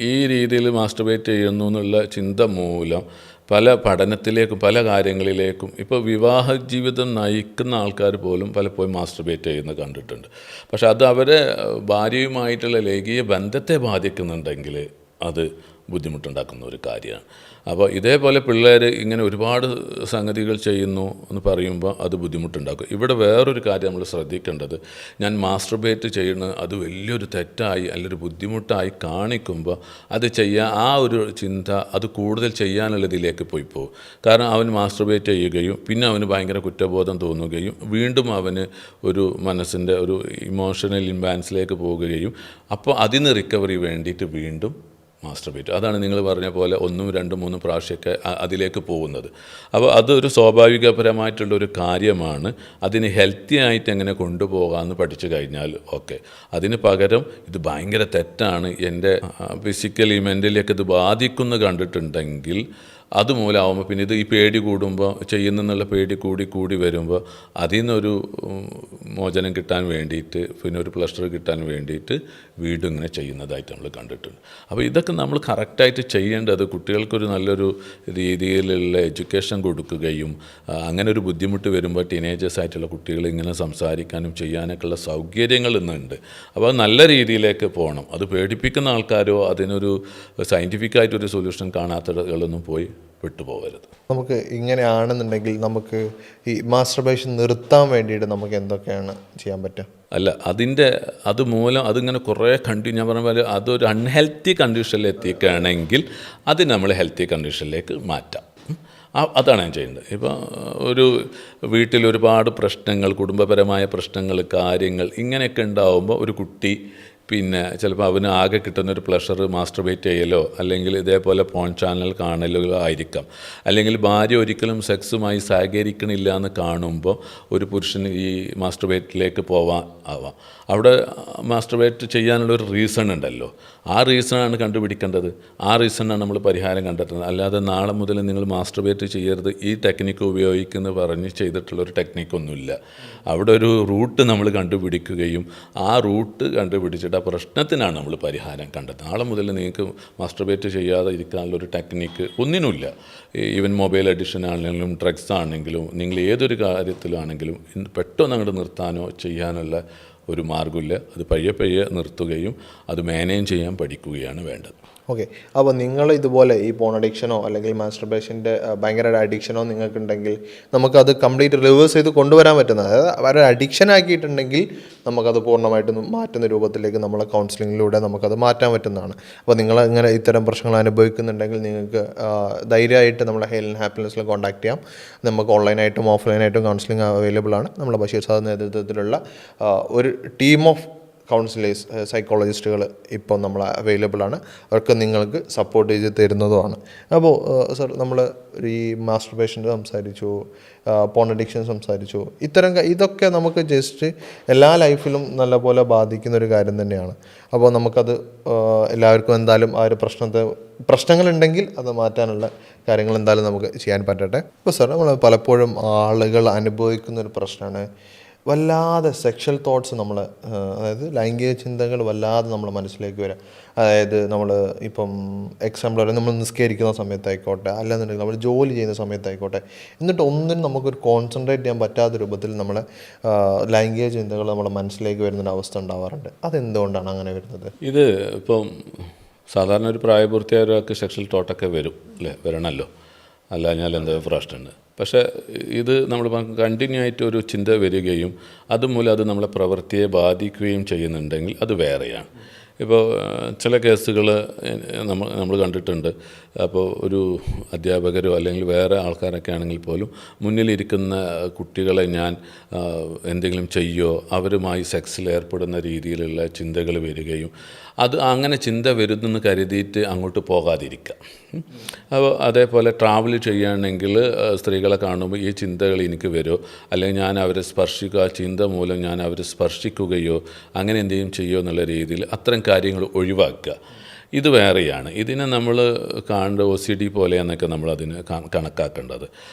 ഈ രീതിയിൽ മാസ്റ്റർബേറ്റ് ചെയ്യുന്നു എന്നുള്ള ചിന്ത മൂലം പല പഠനത്തിലേക്കും പല കാര്യങ്ങളിലേക്കും ഇപ്പോൾ വിവാഹ ജീവിതം നയിക്കുന്ന ആൾക്കാർ പോലും പലപ്പോഴും മാസ്റ്റർബേറ്റ് ചെയ്യുന്നത് കണ്ടിട്ടുണ്ട്. പക്ഷെ അത് അവരെ ഭാര്യയുമായിട്ടുള്ള ലൈംഗിക ബന്ധത്തെ ബാധിക്കുന്നുണ്ടെങ്കിൽ അത് ബുദ്ധിമുട്ടുണ്ടാക്കുന്ന ഒരു കാര്യമാണ്. അപ്പോൾ ഇതേപോലെ പിള്ളേർ ഇങ്ങനെ ഒരുപാട് സംഗതികൾ ചെയ്യുന്നു എന്ന് പറയുമ്പോൾ അത് ബുദ്ധിമുട്ടുണ്ടാക്കും. ഇവിടെ വേറൊരു കാര്യം നമ്മൾ ശ്രദ്ധിക്കേണ്ടത്, ഞാൻ മാസ്റ്റർബേറ്റ് ചെയ്യുന്നത് അത് വലിയൊരു തെറ്റായി അല്ലെങ്കിൽ ബുദ്ധിമുട്ടായി കാണിക്കുമ്പോൾ അത് ആ ഒരു ചിന്ത അത് കൂടുതൽ ചെയ്യാനുള്ളതിലേക്ക് പോയി പോകും. കാരണം അവൻ മാസ്റ്റർബേറ്റ് ചെയ്യുകയും പിന്നെ അവന് ഭയങ്കര കുറ്റബോധം തോന്നുകയും വീണ്ടും അവന് ഒരു മനസ്സിൻ്റെ ഒരു ഇമോഷണൽ ഇംബാലൻസിലേക്ക് പോവുകയും അപ്പോൾ അതിന് റിക്കവറി വേണ്ടിയിട്ട് വീണ്ടും മാസ്റ്റർബേറ്റ്, അതാണ് നിങ്ങൾ പറഞ്ഞ പോലെ 1, 2, 3 പ്രാവശ്യമൊക്കെ അതിലേക്ക് പോകുന്നത്. അപ്പോൾ അതൊരു സ്വാഭാവികപരമായിട്ടുള്ളൊരു കാര്യമാണ്. അതിന് ഹെൽത്തി ആയിട്ട് എങ്ങനെ കൊണ്ടുപോകാമെന്ന് പഠിച്ചു കഴിഞ്ഞാൽ ഓക്കെ. അതിന് പകരം ഇത് ഭയങ്കര തെറ്റാണ്, എൻ്റെ ഫിസിക്കലി മെൻ്റലിയൊക്കെ ഇത് ബാധിക്കുന്നു കണ്ടിട്ടുണ്ടെങ്കിൽ അതുമൂലമാകുമ്പോൾ പിന്നെ ഇത് ഈ പേടി കൂടുമ്പോൾ ചെയ്യുന്നുള്ള പേടി കൂടി വരുമ്പോൾ അതിൽ നിന്നൊരു മോചനം കിട്ടാൻ വേണ്ടിയിട്ട് പിന്നെ ഒരു പ്ലഷർ കിട്ടാൻ വേണ്ടിയിട്ട് വീണ്ടും ഇങ്ങനെ ചെയ്യുന്നതായിട്ട് നമ്മൾ കണ്ടിട്ടുണ്ട്. അപ്പോൾ ഇതൊക്കെ നമ്മൾ കറക്റ്റായിട്ട് ചെയ്യേണ്ടത് കുട്ടികൾക്കൊരു നല്ലൊരു രീതിയിലുള്ള എഡ്യൂക്കേഷൻ കൊടുക്കുകയും അങ്ങനെ ഒരു ബുദ്ധിമുട്ട് വരുമ്പോൾ ടീനേജേഴ്സ് ആയിട്ടുള്ള കുട്ടികൾ ഇങ്ങനെ സംസാരിക്കാനും ചെയ്യാനൊക്കെയുള്ള സൗകര്യങ്ങൾ ഇന്നുണ്ട്. അപ്പോൾ അത് നല്ല രീതിയിലേക്ക് പോകണം. അത് പേടിപ്പിക്കുന്ന ആൾക്കാരോ അതിനൊരു സയൻറ്റിഫിക്കായിട്ടൊരു സൊല്യൂഷൻ കാണാത്തകളൊന്നും പോയി വിട്ടുപോകരുത്. നമുക്ക് ഇങ്ങനെയാണെന്നുണ്ടെങ്കിൽ നമുക്ക് ഈ മാസ്റ്റർബേഷൻ നിർത്താൻ വേണ്ടിയിട്ട് നമുക്ക് എന്തൊക്കെയാണ് ചെയ്യാൻ പറ്റുക? അല്ല, അതുമൂലം അതിങ്ങനെ കുറേ ഞാൻ പറഞ്ഞ പോലെ അതൊരു അൺഹെൽത്തി കണ്ടീഷനിൽ എത്തിക്കുകയാണെങ്കിൽ അത് നമ്മൾ ഹെൽത്തി കണ്ടീഷനിലേക്ക് മാറ്റാം. അതാണ് ഞാൻ ചെയ്യേണ്ടത്. ഇപ്പോൾ ഒരു വീട്ടിൽ ഒരുപാട് പ്രശ്നങ്ങൾ, കുടുംബപരമായ പ്രശ്നങ്ങൾ, കാര്യങ്ങൾ ഇങ്ങനെയൊക്കെ ഉണ്ടാകുമ്പോൾ ഒരു കുട്ടി പിന്നെ ചിലപ്പോൾ അവന് ആകെ കിട്ടുന്നൊരു പ്ലഷർ മാസ്റ്റർബേറ്റ് ചെയ്യലോ അല്ലെങ്കിൽ ഇതേപോലെ പോൺ ചാനൽ കാണലോ ആയിരിക്കാം. അല്ലെങ്കിൽ ഭാര്യ ഒരിക്കലും സെക്സുമായി സഹകരിക്കണില്ല എന്ന് കാണുമ്പോൾ ഒരു പുരുഷന് ഈ മാസ്റ്റർബേറ്റിലേക്ക് ആവാം. അവിടെ മാസ്റ്റർബേറ്റ് ചെയ്യാനുള്ളൊരു റീസൺ ഉണ്ടല്ലോ, ആ റീസണാണ് കണ്ടുപിടിക്കേണ്ടത്. ആ റീസണാണ് നമ്മൾ പരിഹാരം കണ്ടെത്തുന്നത്. അല്ലാതെ നാളെ മുതൽ നിങ്ങൾ മാസ്റ്റർബേറ്റ് ചെയ്യരുത്, ഈ ടെക്നിക്ക് ഉപയോഗിക്കുന്നു പറഞ്ഞ് ചെയ്തിട്ടുള്ളൊരു ടെക്നിക്കൊന്നുമില്ല. അവിടെ ഒരു റൂട്ട് നമ്മൾ കണ്ടുപിടിക്കുകയും ആ റൂട്ട് കണ്ടുപിടിച്ചിട്ട് ആ പ്രശ്നത്തിനാണ് നമ്മൾ പരിഹാരം കണ്ടെത്തുന്നത്. നാളെ മുതൽ നിങ്ങൾക്ക് മാസ്റ്റർബേറ്റ് ചെയ്യാതെ ഇരിക്കാനുള്ളൊരു ടെക്നിക്ക് ഒന്നിനുമില്ല. ഈവൻ മൊബൈൽ അഡിക്ഷൻ ആണെങ്കിലും ഡ്രഗ്സ് ആണെങ്കിലും നിങ്ങൾ ഏതൊരു കാര്യത്തിലാണെങ്കിലും പെട്ടെന്ന് അങ്ങോട്ട് നിർത്താനോ ചെയ്യാനുള്ള ഒരു മാർഗ്ഗമില്ല. അത് പയ്യെ നിർത്തുകയും അത് മാനേജ് ചെയ്യാൻ പഠിക്കുകയാണ് വേണ്ടത്. ഓക്കെ. അപ്പോൾ നിങ്ങൾ ഇതുപോലെ ഈ പോൺ അഡിക്ഷനോ അല്ലെങ്കിൽ മാസ്റ്റർബേഷൻ്റെ ഭയങ്കര അഡിക്ഷനോ നിങ്ങൾക്കുണ്ടെങ്കിൽ നമുക്കത് കംപ്ലീറ്റ് റിവേഴ്സ് ചെയ്ത് കൊണ്ടുവരാൻ പറ്റുന്നത്, അതായത് അവരെ അഡിക്ഷൻ ആക്കിയിട്ടുണ്ടെങ്കിൽ നമുക്കത് പൂർണ്ണമായിട്ടും മാറ്റുന്ന രൂപത്തിലേക്ക് നമ്മളെ കൗൺസിലിങ്ങിലൂടെ നമുക്കത് മാറ്റാൻ പറ്റുന്നതാണ്. അപ്പോൾ നിങ്ങൾ ഇങ്ങനെ ഇത്തരം പ്രശ്നങ്ങൾ അനുഭവിക്കുന്നുണ്ടെങ്കിൽ നിങ്ങൾക്ക് ധൈര്യമായിട്ട് നമ്മളെ ഹെൽത്ത് ആൻഡ് ഹാപ്പിനെസ്സിൽ കോൺടാക്ട് ചെയ്യാം. നമുക്ക് ഓൺലൈനായിട്ടും ഓഫ്ലൈനായിട്ടും കൗൺസിലിംഗ് അവൈലബിൾ ആണ്. നമ്മളെ ബഷീർ സാദ് നേതൃത്വത്തിലുള്ള ഒരു ടീം ഓഫ് കൗൺസിലേഴ്സ്, സൈക്കോളജിസ്റ്റുകൾ ഇപ്പോൾ നമ്മൾ അവൈലബിൾ ആണ്. അവർക്ക് നിങ്ങൾക്ക് സപ്പോർട്ട് ചെയ്ത് തരുന്നതുമാണ്. അപ്പോൾ സർ, നമ്മൾ ഈ മാസ്റ്റർബേഷൻ സംസാരിച്ചു, പോൺ അഡിക്ഷൻ സംസാരിച്ചു, ഇതൊക്കെ നമുക്ക് ജസ്റ്റ് എല്ലാ ലൈഫിലും നല്ലപോലെ ബാധിക്കുന്നൊരു കാര്യം തന്നെയാണ്. അപ്പോൾ നമുക്കത് എല്ലാവർക്കും എന്തായാലും ആ ഒരു പ്രശ്നങ്ങളുണ്ടെങ്കിൽ അത് മാറ്റാനുള്ള കാര്യങ്ങൾ എന്തായാലും നമുക്ക് ചെയ്യാൻ പറ്റട്ടെ. അപ്പോൾ സർ, നമ്മൾ പലപ്പോഴും ആളുകൾ അനുഭവിക്കുന്നൊരു പ്രശ്നമാണ് വല്ലാതെ സെക്ഷൽ തോട്ട്സ് അതായത് ലൈംഗിക ചിന്തകൾ വല്ലാതെ നമ്മുടെ മനസ്സിലേക്ക് വരാം. അതായത് നമ്മൾ ഇപ്പം എക്സാമ്പിൾ പറയാം, നമ്മൾ നിസ്കരിക്കുന്ന സമയത്തായിക്കോട്ടെ, അല്ലാന്നുണ്ടെങ്കിൽ നമ്മൾ ജോലി ചെയ്യുന്ന സമയത്തായിക്കോട്ടെ, എന്നിട്ട് ഒന്നിനും നമുക്കൊരു കോൺസെൻട്രേറ്റ് ചെയ്യാൻ പറ്റാത്ത രൂപത്തിൽ നമ്മളെ ലൈംഗിക ചിന്തകൾ നമ്മുടെ മനസ്സിലേക്ക് വരുന്നൊരവസ്ഥ ഉണ്ടാവാറുണ്ട്. അതെന്തുകൊണ്ടാണ് അങ്ങനെ വരുന്നത്? ഇത് ഇപ്പം സാധാരണ ഒരു പ്രായപൂർത്തിയായ ഒരാൾക്ക് സെക്ഷൽ തോട്ടൊക്കെ വരണമല്ലോ, അല്ല ഞാൻ എന്താ പ്രശ്നമുണ്ട്. പക്ഷേ ഇത് നമ്മൾ കണ്ടിന്യൂ ആയിട്ട് ഒരു ചിന്ത വരികയും അതുമൂലം അത് നമ്മളെ പ്രവൃത്തിയെ ബാധിക്കുകയും ചെയ്യുന്നുണ്ടെങ്കിൽ അത് വേറെയാണ്. ഇപ്പോൾ ചില കേസുകൾ നമ്മൾ കണ്ടിട്ടുണ്ട്. അപ്പോൾ ഒരു അധ്യാപകരോ അല്ലെങ്കിൽ വേറെ ആൾക്കാരൊക്കെ ആണെങ്കിൽ പോലും മുന്നിലിരിക്കുന്ന കുട്ടികളെ ഞാൻ എന്തെങ്കിലും ചെയ്യോ, അവരുമായി സെക്സിൽ ഏർപ്പെടുന്ന രീതിയിലുള്ള ചിന്തകൾ വരികയും അത് അങ്ങനെ ചിന്ത വരുന്നെന്ന് കരുതിയിട്ട് അങ്ങോട്ട് പോകാതിരിക്കുക. അപ്പോൾ അതേപോലെ ട്രാവൽ ചെയ്യുകയാണെങ്കിൽ സ്ത്രീകളെ കാണുമ്പോൾ ഈ ചിന്തകൾ എനിക്ക് വരുമോ, അല്ലെങ്കിൽ ഞാൻ അവരെ സ്പർശിക്കുക, ആ ചിന്ത മൂലം ഞാൻ അവരെ സ്പർശിക്കുകയോ അങ്ങനെ എന്തെങ്കിലും ചെയ്യുമോ എന്നുള്ള രീതിയിൽ അത്തരം കാര്യങ്ങൾ ഒഴിവാക്കുക. ഇത് വേറെയാണ്. ഇതിനെ നമ്മൾ കാണേണ്ട OCD പോലെയെന്നൊക്കെ നമ്മളതിനെ കണക്കാക്കേണ്ടത്.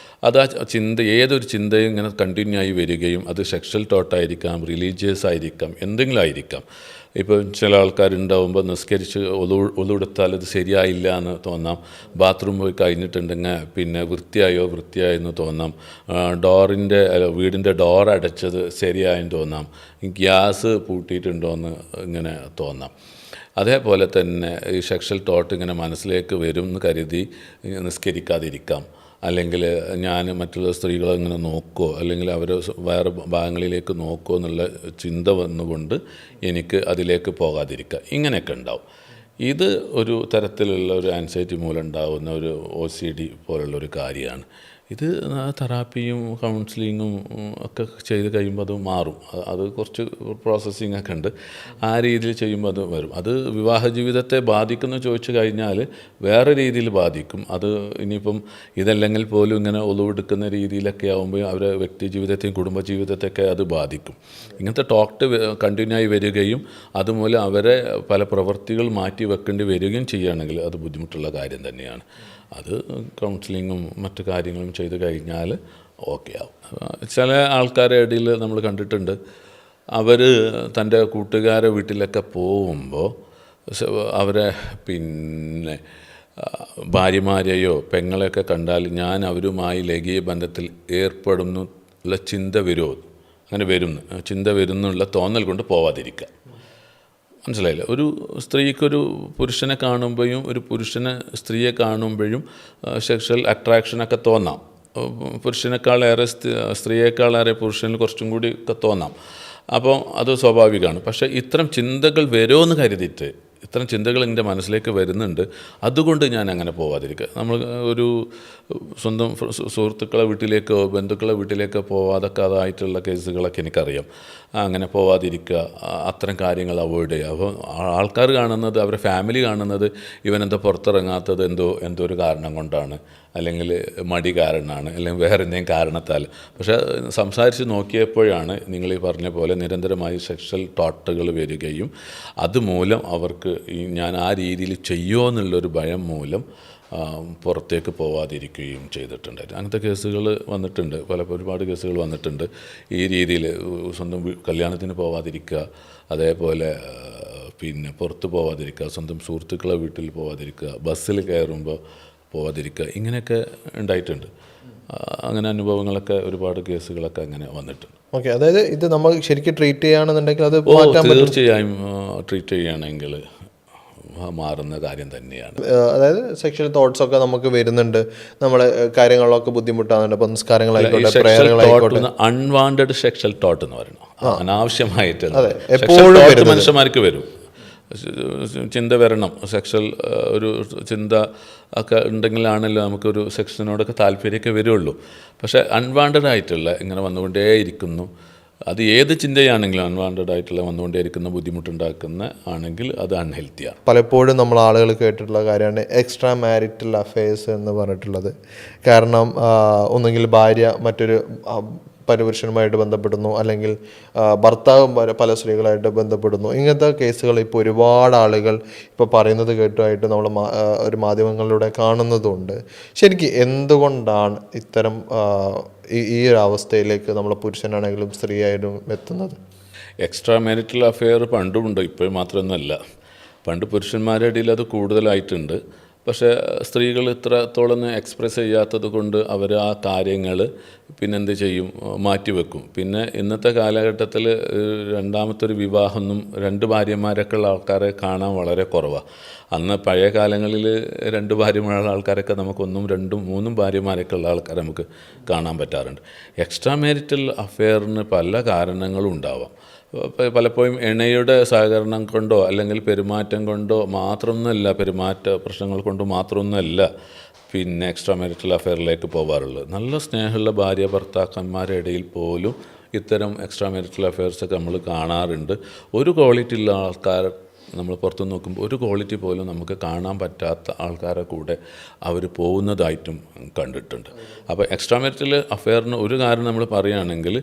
അത് ആ ഏതൊരു ചിന്തയും ഇങ്ങനെ കണ്ടിന്യൂ ആയി വരികയും അത് സെക്ഷൽ തോട്ടായിരിക്കാം, റിലീജിയസ് ആയിരിക്കാം, എന്തെങ്കിലും ആയിരിക്കാം. ഇപ്പോൾ ചില ആൾക്കാരുണ്ടാവുമ്പോൾ നിസ്കരിച്ച് ഒതുകൊടുത്താൽ ഇത് ശരിയായില്ല എന്ന് തോന്നാം. ബാത്റൂം പോയി കഴിഞ്ഞിട്ടുണ്ടെങ്കിൽ പിന്നെ വൃത്തിയായെന്ന് തോന്നാം. വീടിൻ്റെ ഡോർ അടച്ചത് ശരിയായെന്ന് തോന്നാം. ഗ്യാസ് പൂട്ടിയിട്ടുണ്ടോ എന്ന് ഇങ്ങനെ തോന്നാം. അതേപോലെ തന്നെ ഈ സെക്ഷൽ തോട്ട് ഇങ്ങനെ മനസ്സിലേക്ക് വരും എന്ന് കരുതി നിസ്കരിക്കാതിരിക്കാം. അല്ലെങ്കിൽ ഞാൻ മറ്റുള്ള സ്ത്രീകളെ ഇങ്ങനെ നോക്കുമോ അല്ലെങ്കിൽ അവർ വേറെ ഭാഗങ്ങളിലേക്ക് നോക്കുമോ എന്നുള്ള ചിന്ത വന്നുകൊണ്ട് എനിക്ക് അതിലേക്ക് പോകാതിരിക്കുക, ഇങ്ങനെയൊക്കെ ഉണ്ടാവും. ഇത് ഒരു തരത്തിലുള്ള ഒരു ആൻസൈറ്റി മൂലം ഉണ്ടാകുന്ന ഒരു OCD പോലുള്ളൊരു കാര്യമാണ്. ഇത് തെറാപ്പിയും കൗൺസിലിങ്ങും ഒക്കെ ചെയ്ത് കഴിയുമ്പോൾ അത് മാറും. അത് കുറച്ച് പ്രോസസ്സിങ് ഒക്കെ ഉണ്ട്. ആ രീതിയിൽ ചെയ്യുമ്പോൾ അത് വരും. അത് വിവാഹ ജീവിതത്തെ ബാധിക്കുന്നു ചോദിച്ചു കഴിഞ്ഞാൽ വേറെ രീതിയിൽ ബാധിക്കും. അത് ഇനിയിപ്പം ഇതല്ലെങ്കിൽ പോലും ഇങ്ങനെ ഒളിവെടുക്കുന്ന രീതിയിലൊക്കെ ആകുമ്പോൾ അവരെ വ്യക്തി ജീവിതത്തെയും കുടുംബജീവിതത്തെയൊക്കെ അത് ബാധിക്കും. ഇങ്ങനത്തെ ടോക്ക് കണ്ടിന്യൂ ആയി വരികയും അതുമൂലം അവരെ പല പ്രവൃത്തികൾ മാറ്റി വെക്കേണ്ടി വരികയും ചെയ്യുകയാണെങ്കിൽ അത് ബുദ്ധിമുട്ടുള്ള കാര്യം തന്നെയാണ്. അത് കൗൺസിലിങ്ങും മറ്റു കാര്യങ്ങളും ചെയ്ത് കഴിഞ്ഞാൽ ഓക്കെ ആവും. ചില ആൾക്കാരുടെ ഇടയിൽ നമ്മൾ കണ്ടിട്ടുണ്ട്, അവർ തൻ്റെ കൂട്ടുകാരെ വീട്ടിലൊക്കെ പോകുമ്പോൾ അവരെ പിന്നെ ഭാര്യമാരെയോ പെങ്ങളെയൊക്കെ കണ്ടാൽ ഞാൻ അവരുമായി ലൈംഗിക ബന്ധത്തിൽ ഏർപ്പെടുന്നുള്ള ചിന്ത വരുന്നുള്ള തോന്നൽ കൊണ്ട് പോവാതിരിക്കുക. മനസ്സിലായില്ല? ഒരു സ്ത്രീക്കൊരു പുരുഷനെ കാണുമ്പോഴും ഒരു പുരുഷനെ സ്ത്രീയെ കാണുമ്പോഴും സെക്ഷൽ അട്രാക്ഷനൊക്കെ തോന്നാം. പുരുഷനേക്കാളേറെ സ്ത്രീയേക്കാളേറെ പുരുഷനിൽ കുറച്ചും കൂടി ഒക്കെ തോന്നാം. അപ്പോൾ അത് സ്വാഭാവികമാണ്. പക്ഷേ ഇത്തരം ചിന്തകൾ വരുമെന്ന് കരുതിയിട്ട്, ഇത്തരം ചിന്തകൾ എൻ്റെ മനസ്സിലേക്ക് വരുന്നുണ്ട്, അതുകൊണ്ട് ഞാൻ അങ്ങനെ പോവാതിരിക്കുക. നമ്മൾ ഒരു സ്വന്തം സുഹൃത്തുക്കളെ വീട്ടിലേക്കോ ബന്ധുക്കളെ വീട്ടിലേക്കോ പോവാതൊക്കെ അതായിട്ടുള്ള കേസുകളൊക്കെ എനിക്കറിയാം. അങ്ങനെ പോവാതിരിക്കുക, അത്തരം കാര്യങ്ങൾ അവോയ്ഡ് ചെയ്യുക. അപ്പോൾ ആൾക്കാർ കാണുന്നത്, അവരുടെ ഫാമിലി കാണുന്നത് ഇവനെന്തോ പുറത്തിറങ്ങാത്തത് എന്തോ ഒരു കാരണം കൊണ്ടാണ്, അല്ലെങ്കിൽ മടി കാരണമാണ്, അല്ലെങ്കിൽ വേറെ എന്തെങ്കിലും കാരണത്താൽ. പക്ഷേ സംസാരിച്ച് നോക്കിയപ്പോഴാണ് നിങ്ങൾ ഈ പറഞ്ഞ പോലെ നിരന്തരമായി സെക്ഷൽ തോട്ടുകൾ വരികയും അതുമൂലം അവർക്ക് ഞാൻ ആ രീതിയിൽ ചെയ്യുമോ എന്നുള്ളൊരു ഭയം മൂലം പുറത്തേക്ക് പോവാതിരിക്കുകയും ചെയ്തിട്ടുണ്ടായിരുന്നു. അങ്ങനത്തെ കേസുകൾ വന്നിട്ടുണ്ട്, ഒരുപാട് കേസുകൾ വന്നിട്ടുണ്ട്. ഈ രീതിയിൽ സ്വന്തം കല്യാണത്തിന് പോവാതിരിക്കുക, അതേപോലെ പിന്നെ പുറത്ത് പോവാതിരിക്കുക, സ്വന്തം സുഹൃത്തുക്കളെ വീട്ടിൽ പോവാതിരിക്കുക, ബസ്സിൽ കയറുമ്പോൾ പോവാതിരിക്കുക, ഇങ്ങനെയൊക്കെ ഉണ്ടായിട്ടുണ്ട്. അങ്ങനെ അനുഭവങ്ങളൊക്കെ ഒരുപാട് കേസുകളൊക്കെ അങ്ങനെ വന്നിട്ടുണ്ട്. ഓക്കെ, അതായത് ഇത് നമ്മൾ ശരിക്കും ട്രീറ്റ് ചെയ്യുകയാണെന്നുണ്ടെങ്കിൽ അത് തീർച്ചയായും ട്രീറ്റ് ചെയ്യുകയാണെങ്കിൽ മാറുന്ന കാര്യം തന്നെയാണ്. അതായത് സെക്ഷൽ തോട്ട്സ് ഒക്കെ നമുക്ക് വരുന്നുണ്ട്, നമ്മളെ കാര്യങ്ങളിലൊക്കെ ബുദ്ധിമുട്ടാകുന്നുണ്ട്. അപ്പം നിസ്കാരങ്ങളായിക്കോട്ടെ, പ്രേയറുകളായിക്കോട്ടെ, അൺവാണ്ടഡ് സെക്ഷൽ തോട്ട് എന്ന് പറയുന്നത് അനാവശ്യമായിട്ട് മനുഷ്യന്മാർക്ക് വരും. ചിന്ത വരണം, സെക്ഷൽ ഒരു ചിന്ത ഒക്കെ ഉണ്ടെങ്കിലാണല്ലോ നമുക്കൊരു സെക്ഷനോടൊക്കെ താല്പര്യമൊക്കെ വരുള്ളൂ. പക്ഷേ അൺവാണ്ടഡ് ആയിട്ടുള്ള ഇങ്ങനെ വന്നുകൊണ്ടേയിരിക്കുന്നു, അത് ഏത് ചിന്തയാണെങ്കിലും അൺവാണ്ടഡ് ആയിട്ടുള്ള വന്നുകൊണ്ടേയിരിക്കുന്ന ബുദ്ധിമുട്ടുണ്ടാക്കുന്ന ആണെങ്കിൽ അത് അൺഹെൽത്തിയാണ്. പലപ്പോഴും നമ്മൾ ആളുകൾ കേട്ടിട്ടുള്ള കാര്യമാണ് എക്സ്ട്രാ മാരിറ്റൽ അഫെയർസ് എന്ന് പറഞ്ഞിട്ടുള്ളത്. കാരണം ഒന്നുകിൽ ഭാര്യ മറ്റൊരു പുരുഷനുമായിട്ട് ബന്ധപ്പെടുന്നു, അല്ലെങ്കിൽ ഭർത്താവും പല സ്ത്രീകളായിട്ട് ബന്ധപ്പെടുന്നു. ഇങ്ങനത്തെ കേസുകൾ ഇപ്പോൾ ഒരുപാട് ആളുകൾ ഇപ്പോൾ പറയുന്നത് കേട്ടുമായിട്ട് നമ്മൾ ഒരു മാധ്യമങ്ങളിലൂടെ കാണുന്നതുണ്ട്. ശരിക്കും എന്തുകൊണ്ടാണ് ഇത്തരം ഈ ഒരു അവസ്ഥയിലേക്ക് നമ്മൾ പുരുഷനാണെങ്കിലും സ്ത്രീ ആയാലും എത്തുന്നത്? എക്സ്ട്രാ മാരിറ്റൽ അഫെയർ പണ്ടുമുണ്ട്, ഇപ്പോഴും മാത്രമൊന്നുമല്ല. പണ്ട് പുരുഷന്മാരുടെ ഇടയിൽ അത് കൂടുതലായിട്ടുണ്ട്. പക്ഷേ സ്ത്രീകൾ ഇത്രത്തോളം എക്സ്പ്രസ് ചെയ്യാത്തത് കൊണ്ട് അവർ ആ കാര്യങ്ങൾ പിന്നെന്ത് ചെയ്യും, മാറ്റിവെക്കും. പിന്നെ ഇന്നത്തെ കാലഘട്ടത്തിൽ രണ്ടാമത്തൊരു വിവാഹമൊന്നും 2 ഭാര്യമാരൊക്കെ ഉള്ള ആൾക്കാരെ കാണാൻ വളരെ കുറവാണ്. അന്ന് പഴയ കാലങ്ങളിൽ 2 ഭാര്യമാരുള്ള ആൾക്കാരൊക്കെ നമുക്ക് 1, 2, 3 ഭാര്യമാരൊക്കെ ഉള്ള ആൾക്കാരെ നമുക്ക് കാണാൻ പറ്റാറുണ്ട്. എക്സ്ട്രാ മാരിറ്റൽ അഫെയറിന് പല കാരണങ്ങളും ഉണ്ടാവാം. പലപ്പോഴും ഇണയുടെ സഹകരണം കൊണ്ടോ അല്ലെങ്കിൽ പെരുമാറ്റം കൊണ്ടോ മാത്രമൊന്നുമല്ല, പെരുമാറ്റ പ്രശ്നങ്ങൾ കൊണ്ട് മാത്രമൊന്നുമല്ല പിന്നെ എക്സ്ട്രാ മാരിറ്റൽ അഫെയറിലേക്ക് പോകാറുള്ളത്. നല്ല സ്നേഹമുള്ള ഭാര്യ ഭർത്താക്കന്മാരുടെ ഇടയിൽ പോലും ഇത്തരം എക്സ്ട്രാ മാരിറ്റൽ അഫെയർസൊക്കെ നമ്മൾ കാണാറുണ്ട്. ഒരു ക്വാളിറ്റി ഉള്ള ആൾക്കാർ നമ്മൾ പുറത്തു നോക്കുമ്പോൾ ഒരു ക്വാളിറ്റി പോലും നമുക്ക് കാണാൻ പറ്റാത്ത ആൾക്കാരെ കൂടെ അവർ പോകുന്നതായിട്ടും കണ്ടിട്ടുണ്ട്. അപ്പോൾ എക്സ്ട്രാ മാരിറ്റൽ അഫെയറിന് ഒരു കാരണം നമ്മൾ പറയുകയാണെങ്കിൽ,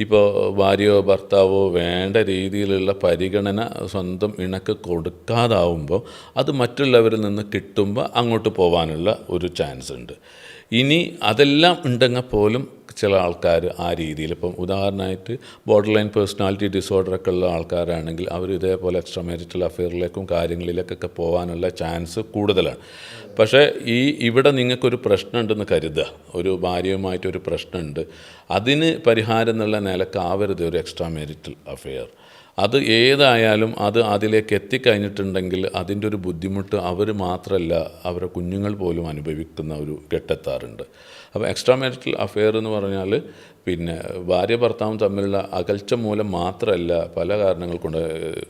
ഇപ്പോൾ ഭാര്യയോ ഭർത്താവോ വേണ്ട രീതിയിലുള്ള പരിഗണന സ്വന്തം ഇണക്ക് കൊടുക്കാതാവുമ്പോൾ അത് മറ്റുള്ളവരിൽ നിന്ന് കിട്ടുമ്പോൾ അങ്ങോട്ട് പോകാനുള്ള ഒരു ചാൻസ് ഉണ്ട്. ഇനി അതെല്ലാം ഉണ്ടെങ്കിൽ പോലും ചില ആൾക്കാർ ആ രീതിയിൽ ഇപ്പം ഉദാഹരണമായിട്ട് ബോർഡർ ലൈൻ പേഴ്സണാലിറ്റി ഡിസോർഡറൊക്കെ ഉള്ള ആൾക്കാരാണെങ്കിൽ അവർ ഇതേപോലെ എക്സ്ട്രാ മാരിറ്റൽ അഫെയറിലേക്കും കാര്യങ്ങളിലേക്കൊക്കെ പോകാനുള്ള ചാൻസ് കൂടുതലാണ്. പക്ഷേ ഇവിടെ നിങ്ങൾക്കൊരു പ്രശ്നമുണ്ടെന്ന് കരുതുക, ഒരു ഭാര്യയുമായിട്ടൊരു പ്രശ്നമുണ്ട്, അതിന് പരിഹാരം എന്നുള്ള നിലക്കാവരുത് ഒരു എക്സ്ട്രാ മാരിറ്റൽ അഫെയർ. അത് ഏതായാലും അതിലേക്ക് എത്തിക്കഴിഞ്ഞിട്ടുണ്ടെങ്കിൽ അതിൻ്റെ ഒരു ബുദ്ധിമുട്ട് അവർ മാത്രമല്ല അവരുടെ കുഞ്ഞുങ്ങൾ പോലും അനുഭവിക്കുന്ന ഒരു ഘട്ടത്താറുണ്ട്. അപ്പോൾ എക്സ്ട്രാ മാരിറ്റൽ അഫെയർ എന്ന് പറഞ്ഞാൽ പിന്നെ ഭാര്യ ഭർത്താവും തമ്മിലുള്ള അകൽച്ച മൂലം മാത്രമല്ല പല കാരണങ്ങൾ കൊണ്ട്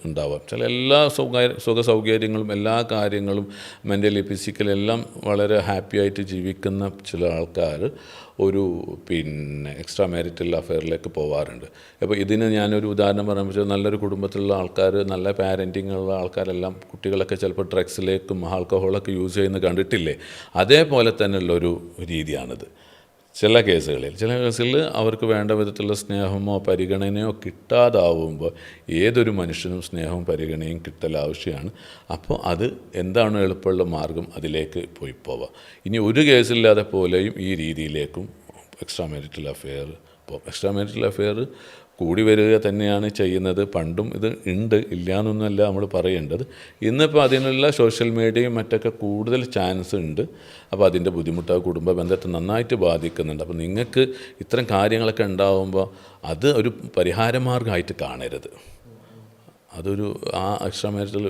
ഉണ്ടാവാം. ചില എല്ലാ സുഖ സൗകര്യങ്ങളും എല്ലാ കാര്യങ്ങളും മെൻ്റലി ഫിസിക്കലി എല്ലാം വളരെ ഹാപ്പി ആയിട്ട് ജീവിക്കുന്ന ചില ആൾക്കാർ ഒരു പിന്നെ എക്സ്ട്രാ മാരിറ്റൽ അഫെയറിലേക്ക് പോകാറുണ്ട്. അപ്പോൾ ഇതിന് ഞാനൊരു ഉദാഹരണം പറയാൻ വെച്ചാൽ നല്ലൊരു കുടുംബത്തിലുള്ള ആൾക്കാർ, നല്ല പാരൻറ്റിങ് ഉള്ള ആൾക്കാരെല്ലാം കുട്ടികളൊക്കെ ചിലപ്പോൾ ഡ്രഗ്സിലേക്കും ആൽക്കഹോളൊക്കെ യൂസ് ചെയ്യുന്നത് കണ്ടിട്ടില്ലേ? അതേപോലെ തന്നെയുള്ളൊരു രീതിയാണിത്. ചില കേസുകളിൽ അവർക്ക് വേണ്ട വിധത്തിലുള്ള സ്നേഹമോ പരിഗണനയോ കിട്ടാതാവുമ്പോൾ ഏതൊരു മനുഷ്യനും സ്നേഹവും പരിഗണനയും കിട്ടൽ ആവശ്യമാണ്. അപ്പോൾ അത് എന്താണ് എളുപ്പമുള്ള മാർഗം, അതിലേക്ക് പോവാം. ഇനി ഒരു കേസില്ലാതെ പോലെയും ഈ രീതിയിലേക്കും എക്സ്ട്രാ മാരിറ്റൽ അഫെയർ പോകും. എക്സ്ട്രാ മാരിറ്റൽ അഫെയർ കൂടി വരിക തന്നെയാണ് ചെയ്യുന്നത്. പണ്ടും ഇത് ഉണ്ട്, ഇല്ലയെന്നൊന്നുമല്ല നമ്മൾ പറയേണ്ടത്. ഇന്നിപ്പോൾ അതിനുള്ള സോഷ്യൽ മീഡിയയും മറ്റൊക്കെ കൂടുതൽ ചാൻസ് ഉണ്ട്. അപ്പോൾ അതിൻ്റെ ബുദ്ധിമുട്ട് കുടുംബ ബന്ധത്തെ നന്നായിട്ട് ബാധിക്കുന്നുണ്ട്. അപ്പോൾ നിങ്ങൾക്ക് ഇത്തരം കാര്യങ്ങളൊക്കെ ഉണ്ടാകുമ്പോൾ അത് ഒരു പരിഹാരമാർഗമായിട്ട് കാണരുത്. അതൊരു എക്സ്ട്രാ മാരിറ്റൽ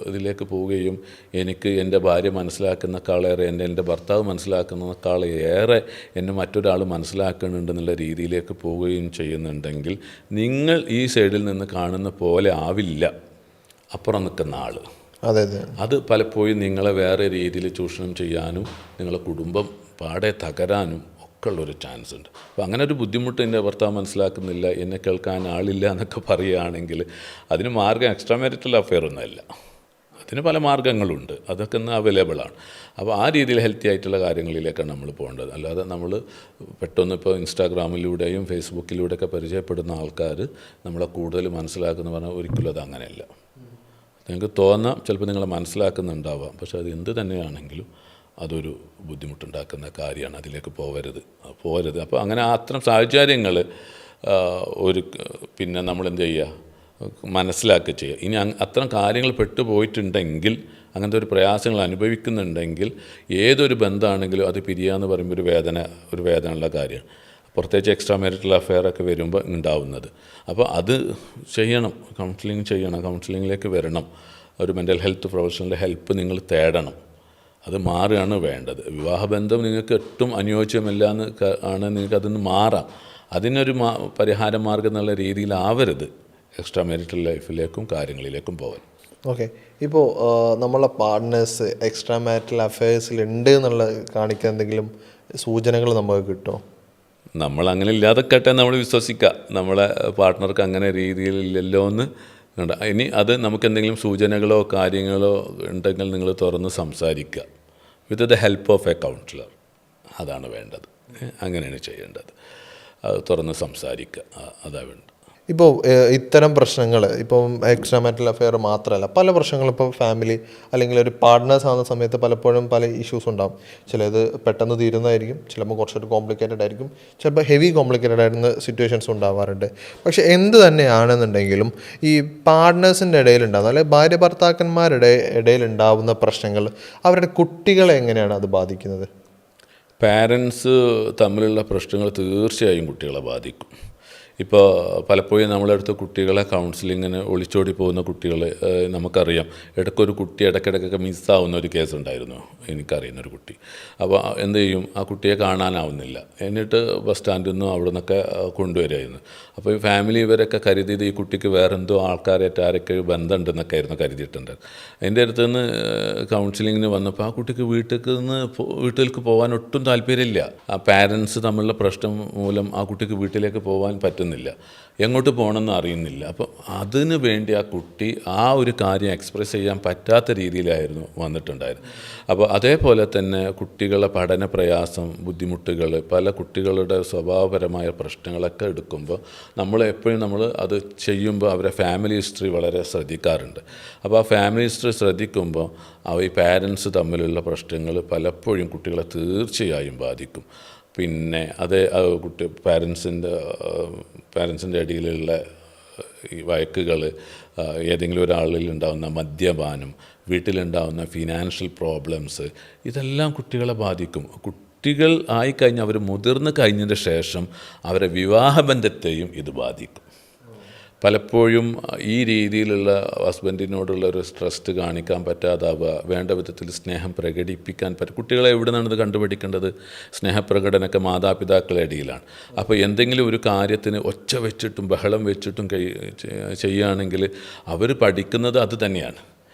ഇതിലേക്ക് പോവുകയും എനിക്ക് എൻ്റെ ഭാര്യ മനസ്സിലാക്കുന്നേക്കാളേറെ എൻ്റെ ഭർത്താവ് മനസ്സിലാക്കുന്നതിനേക്കാളേറെ എന്നെ മറ്റൊരാൾ മനസ്സിലാക്കുന്നുണ്ടെന്നുള്ള രീതിയിലേക്ക് പോവുകയും ചെയ്യുന്നുണ്ടെങ്കിൽ നിങ്ങൾ ഈ സൈഡിൽ നിന്ന് കാണുന്ന പോലെ ആവില്ല അപ്പുറം നിൽക്കുന്ന ആൾ. അത് പലപ്പോഴും നിങ്ങളെ വേറെ രീതിയിൽ ചൂഷണം ചെയ്യാനും നിങ്ങളെ കുടുംബം പാടെ തകരാനും ഉള്ളൊരു ചാൻസ് ഉണ്ട്. അപ്പോൾ അങ്ങനെ ഒരു ബുദ്ധിമുട്ട് എൻ്റെ ഭർത്താവ് മനസ്സിലാക്കുന്നില്ല, എന്നെ കേൾക്കാൻ ആളില്ല എന്നൊക്കെ പറയുകയാണെങ്കിൽ അതിന് മാർഗ്ഗം എക്സ്ട്രാ മാരിറ്റൽ അഫെയർ ഒന്നുമല്ല. അതിന് പല മാർഗ്ഗങ്ങളുണ്ട്, അതൊക്കെ ഇന്ന് അവൈലബിളാണ്. അപ്പോൾ ആ രീതിയിൽ ഹെൽത്തി ആയിട്ടുള്ള കാര്യങ്ങളിലേക്കാണ് നമ്മൾ പോകേണ്ടത്. അല്ലാതെ നമ്മൾ പെട്ടെന്ന് ഇപ്പോൾ ഇൻസ്റ്റാഗ്രാമിലൂടെയും ഫേസ്ബുക്കിലൂടെയൊക്കെ പരിചയപ്പെടുന്ന ആൾക്കാർ നമ്മളെ കൂടുതൽ മനസ്സിലാക്കുന്ന പറഞ്ഞാൽ ഒരിക്കലും അത് അങ്ങനെയല്ല. നിങ്ങൾക്ക് തോന്നാം ചിലപ്പോൾ നിങ്ങളെ മനസ്സിലാക്കുന്നുണ്ടാവാം, പക്ഷേ അത് എന്ത് തന്നെയാണെങ്കിലും അതൊരു ബുദ്ധിമുട്ടുണ്ടാക്കുന്ന കാര്യമാണ്. അതിലേക്ക് പോകരുത്. അപ്പോൾ അങ്ങനെ അത്തരം സാഹചര്യങ്ങൾ പിന്നെ നമ്മളെന്ത് ചെയ്യുക, മനസ്സിലാക്കുക ചെയ്യുക. ഇനി അത്തരം കാര്യങ്ങൾ പെട്ടുപോയിട്ടുണ്ടെങ്കിൽ, അങ്ങനത്തെ ഒരു പ്രയാസങ്ങൾ അനുഭവിക്കുന്നുണ്ടെങ്കിൽ ഏതൊരു ബന്ധമാണെങ്കിലും അത് പിരിയാന്ന് പറയുമ്പോൾ ഒരു വേദനയുള്ള കാര്യമാണ്. പ്രത്യേകിച്ച് എക്സ്ട്രാ മാരിറ്റൽ അഫെയറൊക്കെ വരുമ്പോൾ ഉണ്ടാവുന്നത്. അപ്പോൾ അത് ചെയ്യണം, കൗൺസിലിങ്ങിലേക്ക് വരണം. ഒരു മെൻ്റൽ ഹെൽത്ത് പ്രൊഫഷണലിൻ്റെ ഹെൽപ്പ് നിങ്ങൾ തേടണം. അത് മാറുകയാണ് വേണ്ടത്. വിവാഹബന്ധം നിങ്ങൾക്ക് ഒട്ടും അനുയോജ്യമല്ല ആണ്, നിങ്ങൾക്ക് അതിൽ നിന്ന് മാറാം. അതിനൊരു പരിഹാര മാർഗ്ഗം എന്നുള്ള രീതിയിലാവരുത് എക്സ്ട്രാ മാരിറ്റൽ ലൈഫിലേക്കും കാര്യങ്ങളിലേക്കും പോകാൻ. ഓക്കെ, ഇപ്പോൾ നമ്മളെ പാർട്ട്നേഴ്സ് എക്സ്ട്രാ മാരിറ്റൽ അഫെയർസിൽ ഉണ്ട് എന്നുള്ള കാണിക്കാൻ എന്തെങ്കിലും സൂചനകൾ നമുക്ക് കിട്ടുമോ? നമ്മളങ്ങനെ ഇല്ലാതെക്കട്ടെ നമ്മൾ വിശ്വസിക്കുക. നമ്മളെ പാർട്ട്ണർക്ക് അങ്ങനെ രീതിയിലില്ലല്ലോ എന്ന് കണ്ട. ഇനി അത് നമുക്കെന്തെങ്കിലും സൂചനകളോ കാര്യങ്ങളോ ഉണ്ടെങ്കിൽ നിങ്ങൾ തുറന്ന് സംസാരിക്കുക with the help of A councillor. അതാണ് വേണ്ടത്, അങ്ങനെയാണ് ചെയ്യേണ്ടത്. അത് തുറന്ന് സംസാരിക്കുക, അതാണ് വേണ്ടത്. ഇപ്പോൾ ഇത്തരം പ്രശ്നങ്ങൾ ഇപ്പം എക്സ്ട്രാ മാരിറ്റൽ അഫെയർ മാത്രമല്ല, പല പ്രശ്നങ്ങളും ഇപ്പോൾ ഫാമിലി അല്ലെങ്കിൽ ഒരു പാർട്ട്നേഴ്സ് ആവുന്ന സമയത്ത് പലപ്പോഴും പല ഇഷ്യൂസ് ഉണ്ടാകും. ചിലത് പെട്ടെന്ന് തീരുന്നതായിരിക്കും, ചിലപ്പോൾ കുറച്ചൊരു കോംപ്ലിക്കേറ്റഡ് ആയിരിക്കും, ചിലപ്പോൾ ഹെവി കോംപ്ലിക്കേറ്റഡ് ആയിരുന്ന സിറ്റുവേഷൻസ് ഉണ്ടാവാറുണ്ട്. പക്ഷേ എന്ത് തന്നെയാണെന്നുണ്ടെങ്കിലും ഈ പാർട്ട്നേഴ്സിൻ്റെ ഇടയിലുണ്ടാകുന്ന അല്ലെങ്കിൽ ഭാര്യ ഭർത്താക്കന്മാരുടെ ഇടയിലുണ്ടാകുന്ന പ്രശ്നങ്ങൾ അവരുടെ കുട്ടികളെ എങ്ങനെയാണ് അത് ബാധിക്കുന്നത്? പാരൻസ് തമ്മിലുള്ള പ്രശ്നങ്ങൾ തീർച്ചയായും കുട്ടികളെ ബാധിക്കും. ഇപ്പോൾ പലപ്പോഴും നമ്മളടുത്ത് കുട്ടികളെ കൗൺസിലിങ്ങിന് ഒളിച്ചോടി പോകുന്ന കുട്ടികൾ നമുക്കറിയാം. ഇടയ്ക്കൊരു കുട്ടി ഇടയ്ക്കിടയ്ക്കൊക്കെ മിസ്സാവുന്ന ഒരു കേസുണ്ടായിരുന്നു, എനിക്കറിയുന്നൊരു കുട്ടി. അപ്പോൾ എന്ത് ചെയ്യും, ആ കുട്ടിയെ കാണാനാവുന്നില്ല. എന്നിട്ട് ബസ് സ്റ്റാൻഡിൽ നിന്നും അവിടെ നിന്നൊക്കെ കൊണ്ടുവരുമായിരുന്നു. അപ്പോൾ ഈ ഫാമിലി ഇവരൊക്കെ കരുതിയത് ഈ കുട്ടിക്ക് വേറെന്തോ ആൾക്കാരായിട്ട് ആരൊക്കെ ബന്ധമുണ്ടെന്നൊക്കെ ആയിരുന്നു കരുതിയിട്ടുണ്ട്. എൻ്റെ അടുത്ത് നിന്ന് കൗൺസിലിങ്ങിന് വന്നപ്പോൾ ആ കുട്ടിക്ക് വീട്ടിലേക്ക് പോകാൻ ഒട്ടും താല്പര്യമില്ല. ആ പാരൻസ് തമ്മിലുള്ള പ്രശ്നം മൂലം ആ കുട്ടിക്ക് വീട്ടിലേക്ക് പോകാൻ പറ്റുന്നില്ല, എങ്ങോട്ട് പോകണമെന്ന് അറിയുന്നില്ല. അപ്പോൾ അതിന് വേണ്ടി ആ കുട്ടി ആ ഒരു കാര്യം എക്സ്പ്രസ് ചെയ്യാൻ പറ്റാത്ത രീതിയിലായിരുന്നു വന്നിട്ടുണ്ടായിരുന്നു. അപ്പോൾ അതേപോലെ തന്നെ കുട്ടികളെ പഠന പ്രയാസം, ബുദ്ധിമുട്ടുകൾ, പല കുട്ടികളുടെ സ്വഭാവപരമായ പ്രശ്നങ്ങളൊക്കെ എടുക്കുമ്പോൾ നമ്മൾ അത് ചെയ്യുമ്പോൾ അവരെ ഫാമിലി ഹിസ്റ്ററി വളരെ ശ്രദ്ധിക്കാറുണ്ട്. അപ്പോൾ ആ ഫാമിലി ഹിസ്റ്ററി ശ്രദ്ധിക്കുമ്പോൾ ഈ പാരൻസ് തമ്മിലുള്ള പ്രശ്നങ്ങൾ പലപ്പോഴും കുട്ടികളെ തീർച്ചയായും ബാധിക്കും. പിന്നെ അത് കുട്ടി പാരൻസിൻ്റെ ഇടയിലുള്ള ഈ വഴക്കുകൾ, ഏതെങ്കിലും ഒരാളിൽ ഉണ്ടാകുന്ന മദ്യപാനം, വീട്ടിലുണ്ടാകുന്ന ഫിനാൻഷ്യൽ പ്രോബ്ലംസ്, ഇതെല്ലാം കുട്ടികളെ ബാധിക്കും. കുട്ടികൾ ആയിക്കഴിഞ്ഞാൽ അവർ മുതിർന്നു കഴിഞ്ഞതിന് ശേഷം അവരെ വിവാഹബന്ധത്തെയും ഇത് ബാധിക്കും. പലപ്പോഴും ഈ രീതിയിലുള്ള ഹസ്ബൻഡിനോടുള്ള ഒരു ട്രസ്റ്റ് കാണിക്കാൻ പറ്റാതാവുക, വേണ്ട വിധത്തിൽ സ്നേഹം പ്രകടിപ്പിക്കാൻ കുട്ടികളെ എവിടെ നിന്നാണ് ഇത് കണ്ടുപിടിക്കേണ്ടത്? സ്നേഹപ്രകടനമൊക്കെ മാതാപിതാക്കളുടെ ഇടയിലാണ്. അപ്പോൾ എന്തെങ്കിലും ഒരു കാര്യത്തിന് ഒച്ച വെച്ചിട്ടും ബഹളം വെച്ചിട്ടും ചെയ്യുകയാണെങ്കിൽ അവർ പഠിക്കുന്നത് അത് തന്നെയാണ്.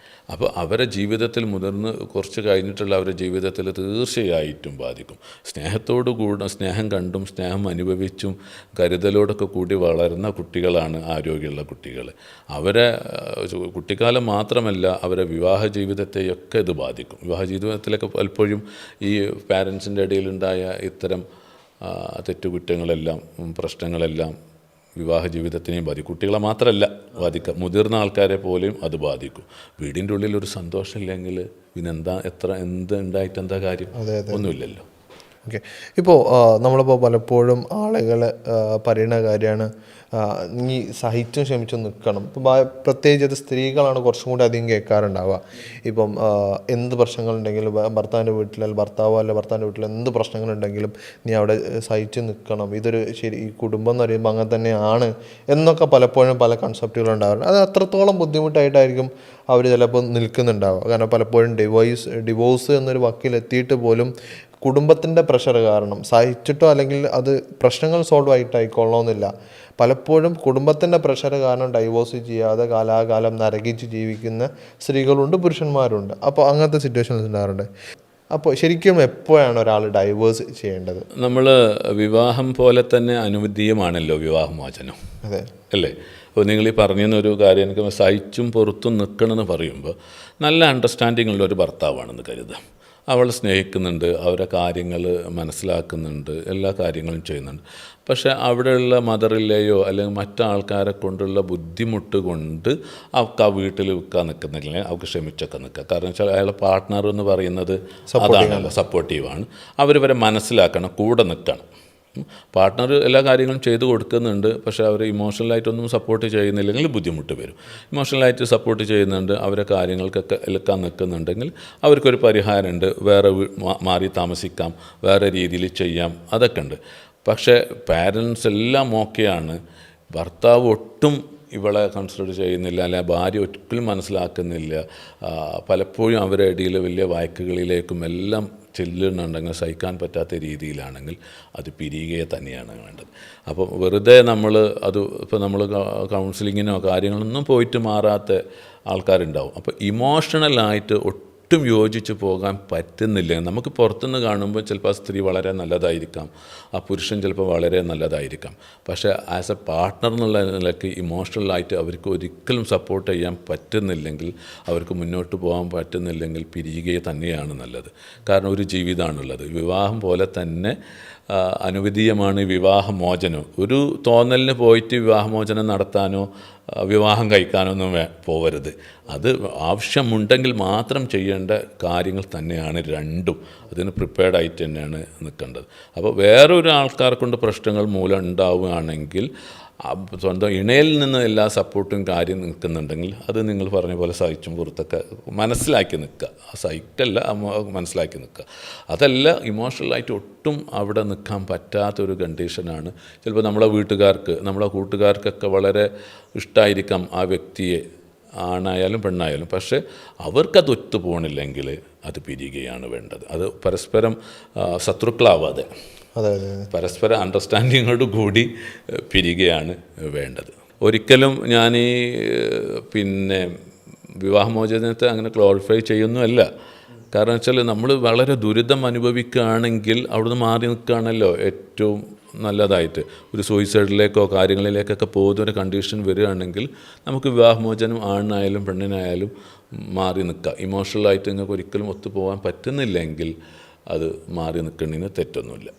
അപ്പോൾ അവരെ ജീവിതത്തിൽ മുതിർന്ന് കുറച്ച് കഴിഞ്ഞിട്ടുള്ള അവരുടെ ജീവിതത്തിൽ തീർച്ചയായിട്ടും ബാധിക്കും. സ്നേഹം കണ്ടും സ്നേഹം അനുഭവിച്ചും കരുതലോടൊക്കെ കൂടി വളർന്ന കുട്ടികളാണ് ആരോഗ്യമുള്ള കുട്ടികൾ. അവരെ കുട്ടിക്കാലം മാത്രമല്ല, അവരെ വിവാഹ ജീവിതത്തെയൊക്കെ ഇത് ബാധിക്കും. വിവാഹ ജീവിതത്തിലൊക്കെ പലപ്പോഴും ഈ പാരൻസിൻ്റെ ഇടയിലുണ്ടായ ഇത്തരം തെറ്റുകുറ്റങ്ങളെല്ലാം, പ്രശ്നങ്ങളെല്ലാം വിവാഹ ജീവിതത്തിനെയും ബാധിക്കും. കുട്ടികളെ മാത്രമല്ല ബാധിക്കുക, മുതിർന്ന ആൾക്കാരെ പോലെയും അത് ബാധിക്കും. വീടിൻ്റെ ഉള്ളിൽ ഒരു സന്തോഷമില്ലെങ്കിൽ പിന്നെന്താ, എന്ത് ഉണ്ടായിട്ട് എന്താ കാര്യം? ഒന്നുമില്ലല്ലോ. ഓക്കെ, ഇപ്പോൾ നമ്മളിപ്പോൾ പലപ്പോഴും ആളുകൾ പറയുന്ന കാര്യമാണ് നീ സഹിച്ചും ക്ഷമിച്ചും നിൽക്കണം. ഇപ്പം പ്രത്യേകിച്ച് അത് സ്ത്രീകളാണ് കുറച്ചും കൂടി അധികം കേൾക്കാറുണ്ടാവുക. ഇപ്പം എന്ത് പ്രശ്നങ്ങളുണ്ടെങ്കിലും ഭർത്താവിൻ്റെ വീട്ടിൽ ഭർത്താവിൻ്റെ വീട്ടിൽ എന്ത് പ്രശ്നങ്ങളുണ്ടെങ്കിലും നീ അവിടെ സഹിച്ച് നിൽക്കണം, ഇതൊരു ഈ കുടുംബം എന്ന് പറയുമ്പോൾ അങ്ങനെ തന്നെയാണ് എന്നൊക്കെ പലപ്പോഴും പല കൺസെപ്റ്റുകളുണ്ടാവാറുണ്ട്. അത് അത്രത്തോളം ബുദ്ധിമുട്ടായിട്ടായിരിക്കും അവർ ചിലപ്പോൾ നിൽക്കുന്നുണ്ടാവുക. കാരണം പലപ്പോഴും ഡിവോഴ്സ് എന്നൊരു വക്കിലെത്തിയിട്ട് പോലും കുടുംബത്തിൻ്റെ പ്രഷർ കാരണം സഹിച്ചിട്ടോ, അല്ലെങ്കിൽ അത് പ്രശ്നങ്ങൾ സോൾവ് ആയിട്ടായിക്കൊള്ളണമെന്നില്ല, പലപ്പോഴും കുടുംബത്തിൻ്റെ പ്രഷർ കാരണം ഡൈവോഴ്സ് ചെയ്യാതെ കാലാകാലം നരകിച്ച് ജീവിക്കുന്ന സ്ത്രീകളുണ്ട്, പുരുഷന്മാരുണ്ട്. അപ്പോൾ അങ്ങനത്തെ സിറ്റുവേഷൻസ് ഉണ്ടാകാറുണ്ട്. അപ്പോൾ ശരിക്കും എപ്പോഴാണ് ഒരാൾ ഡൈവേഴ്സ് ചെയ്യേണ്ടത്? നമ്മൾ വിവാഹം പോലെ തന്നെ അനുവദീയമാണല്ലോ വിവാഹമോചനം, അതെ അല്ലേ? അപ്പോൾ നിങ്ങൾ ഈ പറഞ്ഞൊരു കാര്യം, എനിക്ക് സഹിച്ചും പുറത്തും നിൽക്കണമെന്ന് പറയുമ്പോൾ നല്ല അണ്ടർസ്റ്റാൻഡിങ് ഉള്ള ഒരു ഭർത്താവാണെന്ന് കരുതാം. അവൾ സ്നേഹിക്കുന്നുണ്ട്, അവരെ കാര്യങ്ങൾ മനസ്സിലാക്കുന്നുണ്ട്, എല്ലാ കാര്യങ്ങളും ചെയ്യുന്നുണ്ട്. പക്ഷേ അവിടെയുള്ള മദറിലെയോ അല്ലെങ്കിൽ മറ്റാൾക്കാരെ കൊണ്ടുള്ള ബുദ്ധിമുട്ട് കൊണ്ട് അവൾക്ക് ആ വീട്ടിൽ വിൽക്കാൻ നിൽക്കുന്നില്ല, അവൾക്ക് ക്ഷമിച്ചൊക്കെ നിൽക്കുക. കാരണം വെച്ചാൽ അയാളുടെ പാർട്ട്ണർ എന്ന് പറയുന്നത് അതാണല്ലോ, സപ്പോർട്ടീവാണ്. അവരിവരെ മനസ്സിലാക്കണം, കൂടെ നിൽക്കണം. പാർട്ട്ണർ എല്ലാ കാര്യങ്ങളും ചെയ്തു കൊടുക്കുന്നുണ്ട്, പക്ഷേ അവർ ഇമോഷണലായിട്ടൊന്നും സപ്പോർട്ട് ചെയ്യുന്നില്ലെങ്കിൽ ബുദ്ധിമുട്ട് വരും. ഇമോഷണലായിട്ട് സപ്പോർട്ട് ചെയ്യുന്നുണ്ട്, അവരെ കാര്യങ്ങൾക്കൊക്കെ എടുക്കാൻ നിൽക്കുന്നുണ്ടെങ്കിൽ അവർക്കൊരു പരിഹാരമുണ്ട്, വേറെ മാറി താമസിക്കാം, വേറെ രീതിയിൽ ചെയ്യാം, അതൊക്കെ ഉണ്ട്. പക്ഷേ പാരൻസ് എല്ലാം ഓക്കെയാണ്, ഭർത്താവ് ഒട്ടും ഇവളെ കൺസിഡർ ചെയ്യുന്നില്ല, അല്ലെ ഭാര്യ ഒരിക്കലും മനസ്സിലാക്കുന്നില്ല, പലപ്പോഴും അവരുടെ ഇടയിൽ വലിയ വായ്ക്കുകളിലേക്കും എല്ലാം ചെല്ലുന്നുണ്ടെങ്കിൽ സഹിക്കാൻ പറ്റാത്ത രീതിയിലാണെങ്കിൽ അത് പിരിയുകയെ തന്നെയാണ് വേണ്ടത്. അപ്പോൾ വെറുതെ ഇപ്പോൾ നമ്മൾ കൗൺസിലിങ്ങിനോ കാര്യങ്ങളൊന്നും പോയിട്ട് മാറാത്ത ആൾക്കാരുണ്ടാവും. അപ്പോൾ ഇമോഷണലായിട്ട് ഒട്ടും യോജിച്ച് പോകാൻ പറ്റുന്നില്ല. നമുക്ക് പുറത്തുനിന്ന് കാണുമ്പോൾ ചിലപ്പോൾ ആ സ്ത്രീ വളരെ നല്ലതായിരിക്കാം, ആ പുരുഷൻ ചിലപ്പോൾ വളരെ നല്ലതായിരിക്കാം. പക്ഷേ ആസ് എ പാർട്ട്ണർ എന്നുള്ള നിലയ്ക്ക് ഇമോഷണലായിട്ട് അവർക്ക് ഒരിക്കലും സപ്പോർട്ട് ചെയ്യാൻ പറ്റുന്നില്ലെങ്കിൽ, അവർക്ക് മുന്നോട്ട് പോകാൻ പറ്റുന്നില്ലെങ്കിൽ പിരിയുകയെ തന്നെയാണ് നല്ലത്. കാരണം ഒരു ജീവിതമാണുള്ളത്. വിവാഹം പോലെ തന്നെ അനുവദീയമാണ് വിവാഹമോചനം. ഒരു തോന്നലിന് പോയിട്ട് വിവാഹമോചനം നടത്താനോ വിവാഹം കഴിക്കാനോ ഒന്നും പോകരുത്. അത് ആവശ്യമുണ്ടെങ്കിൽ മാത്രം ചെയ്യേണ്ട കാര്യങ്ങൾ തന്നെയാണ് രണ്ടും. അതിന് പ്രിപ്പയർഡായിട്ട് തന്നെയാണ് നിൽക്കേണ്ടത്. അപ്പോൾ വേറൊരു ആൾക്കാർ കൊണ്ട് പ്രശ്നങ്ങൾ മൂലം ഉണ്ടാവുകയാണെങ്കിൽ സ്വന്തം ഇണയിൽ നിന്ന് എല്ലാ സപ്പോർട്ടും കാര്യം നിൽക്കുന്നുണ്ടെങ്കിൽ അത് നിങ്ങൾ പറഞ്ഞ പോലെ സഹിച്ചും പുറത്തൊക്കെ മനസ്സിലാക്കി നിൽക്കുക. സഹിക്കല്ല, മനസ്സിലാക്കി നിൽക്കുക. അതല്ല ഇമോഷണലായിട്ട് ഒട്ടും അവിടെ നിൽക്കാൻ പറ്റാത്തൊരു കണ്ടീഷനാണ്. ചിലപ്പോൾ നമ്മളെ കൂട്ടുകാർക്കൊക്കെ വളരെ ഇഷ്ടമായിരിക്കാം ആ വ്യക്തിയെ, ആണായാലും പെണ്ണായാലും. പക്ഷേ അവർക്കത് ഒത്തുപോകണില്ലെങ്കിൽ അത് പിരിയുകയാണ് വേണ്ടത്. അത് പരസ്പരം ശത്രുക്കളാവാതെ പരസ്പര അണ്ടർസ്റ്റാൻഡിങ്ങോട് കൂടി പിരിയുകയാണ് വേണ്ടത്. ഒരിക്കലും ഞാൻ വിവാഹമോചനത്തെ അങ്ങനെ ഗ്ലോറിഫൈ ചെയ്യുന്നുമല്ല. കാരണം വെച്ചാൽ നമ്മൾ വളരെ ദുരിതം അനുഭവിക്കുകയാണെങ്കിൽ അവിടുന്ന് മാറി നിൽക്കുകയാണല്ലോ ഏറ്റവും നല്ലതായിട്ട്. ഒരു സൂയിസൈഡിലേക്കോ കാര്യങ്ങളിലേക്കൊക്കെ പോകുന്ന ഒരു കണ്ടീഷൻ വരികയാണെങ്കിൽ നമുക്ക് വിവാഹമോചനം ആണിനായാലും പെണ്ണിനായാലും മാറി നിൽക്കുക. ഇമോഷണലായിട്ട് നിങ്ങൾക്ക് ഒരിക്കലും ഒത്തുപോകാൻ പറ്റുന്നില്ലെങ്കിൽ അത് മാറി നിൽക്കുന്നതിന് തെറ്റൊന്നുമില്ല.